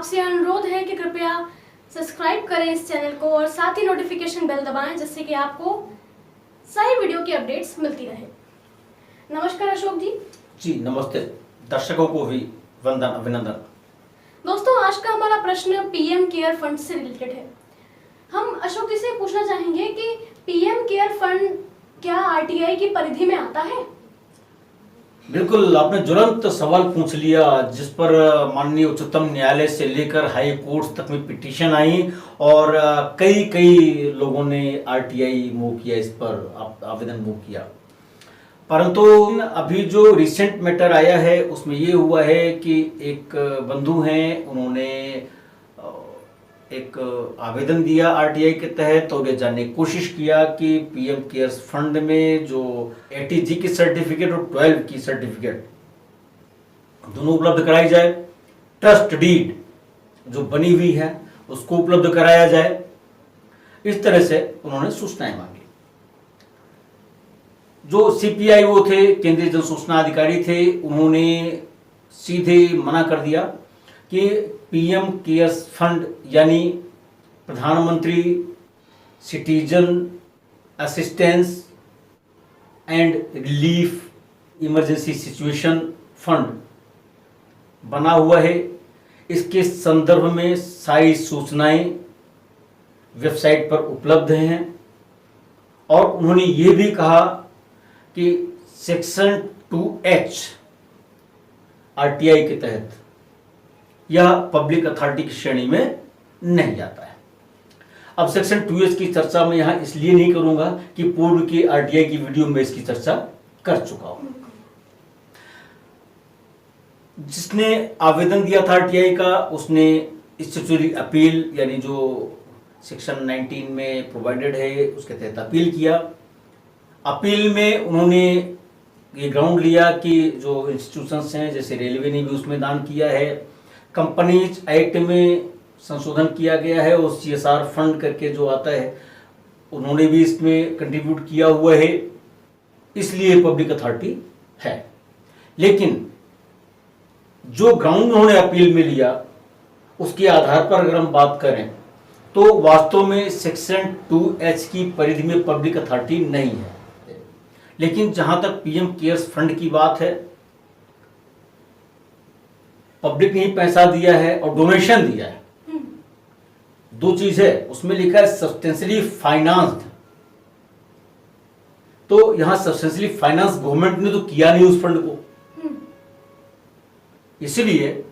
आपसे अनुरोध है कि कृपया सब्सक्राइब करें इस चैनल को और साथ ही नोटिफिकेशन बेल दबाएं, जिससे कि आपको सारी वीडियो की अपडेट्स मिलती रहे। नमस्कार अशोक जी। जी नमस्ते, दर्शकों को भी वंदन अभिनंदन। दोस्तों, आज का हमारा प्रश्न पीएम केयर फंड से रिलेटेड है। हम अशोक जी से पूछना चाहेंगे कि पीएम केयर फंड क्या आरटीआई की परिधि में आता है? बिल्कुल, आपने ज्वलंत सवाल पूछ लिया, जिस पर माननीय उच्चतम न्यायालय से लेकर हाई कोर्ट तक में पिटीशन आई और कई लोगों ने आरटीआई मूव किया, इस पर आवेदन मूव किया। परंतु अभी जो रिसेंट मैटर आया है उसमें ये हुआ है कि एक बंधु हैं, उन्होंने एक आवेदन दिया आरटीआई के तहत और ये जानने की कोशिश किया कि पीएम केयर्स फंड में जो 80G की सर्टिफिकेट और 12 की सर्टिफिकेट दोनों उपलब्ध कराई जाए, ट्रस्ट डीड जो बनी हुई है उसको उपलब्ध कराया जाए। इस तरह से उन्होंने सूचनाएं मांगी। जो सीपीआईओ थे, केंद्रीय जन सूचना अधिकारी थे, उन्होंने सीधे मना कर दिया कि पीएम केयर्स फंड यानी प्रधानमंत्री citizen assistance and relief emergency situation fund बना हुआ है। इसके संदर्भ में सारी सूचनाएं वेबसाइट पर उपलब्ध हैं और उन्होंने ये भी कहा कि सेक्शन 2H आरटीआई के तहत यह पब्लिक अथॉरिटी की श्रेणी में नहीं आता है। अब सेक्शन 2H की चर्चा मैं यहां इसलिए नहीं करूंगा कि पूर्व की आरटीआई की वीडियो में इसकी चर्चा कर चुका हूं। जिसने आवेदन दिया था आरटीआई का, उसने स्टैट्यूटरी अपील यानी जो सेक्शन 19 में प्रोवाइडेड है उसके तहत अपील किया। अपील में उन्होंने ये ग्राउंड लिया कि जो इंस्टीट्यूशंस हैं, जैसे रेलवे ने भी उसमें दान किया है, कंपनीज एक्ट में संशोधन किया गया है और सीएसआर फंड करके जो आता है उन्होंने भी इसमें कंट्रीब्यूट किया हुआ है, इसलिए पब्लिक अथॉरिटी है। लेकिन जो ग्राउंड उन्होंने अपील में लिया उसके आधार पर अगर हम बात करें तो वास्तव में सेक्शन 2H की परिधि में पब्लिक अथॉरिटी नहीं है। लेकिन जहां तक पीएम केयर्स फंड की बात है, पब्लिक ने ही पैसा दिया है और डोनेशन दिया है। दो चीज है, उसमें लिखा है सब्सटेंशियली फाइनेंस्ड, तो यहां सब्सटेंशियली फाइनेंस गवर्नमेंट ने तो किया नहीं उस फंड को। इसलिए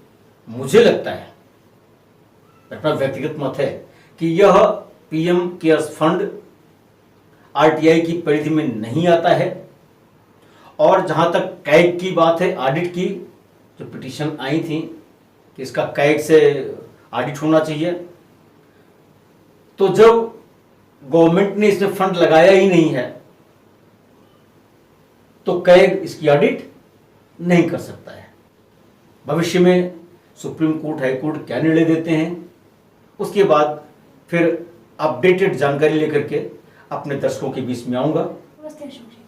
मुझे लगता है, अपना व्यक्तिगत मत है कि यह पीएम केयर्स फंड आरटीआई की परिधि में नहीं आता है। और जहां तक कैग की बात है, ऑडिट की जो पिटीशन आई थी कि इसका कैग से ऑडिट होना चाहिए, तो जब गवर्नमेंट ने इसमें फंड लगाया ही नहीं है तो कैग इसकी ऑडिट नहीं कर सकता है। भविष्य में सुप्रीम कोर्ट, हाई कोर्ट क्या निर्णय देते हैं, उसके बाद फिर अपडेटेड जानकारी लेकर के अपने दर्शकों के बीच में आऊंगा। नमस्ते अशोक जी।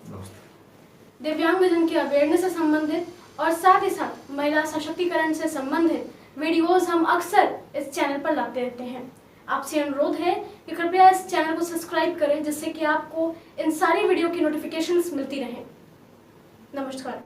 दिव्यांगजन की अवेयरनेस से संबंधित और साथ ही साथ महिला सशक्तिकरण से संबंधित वीडियोस हम अक्सर इस चैनल पर लाते रहते हैं। आपसे अनुरोध है कि कृपया इस चैनल को सब्सक्राइब करें, जिससे कि आपको इन सारी वीडियो की नोटिफिकेशंस मिलती रहें। नमस्कार।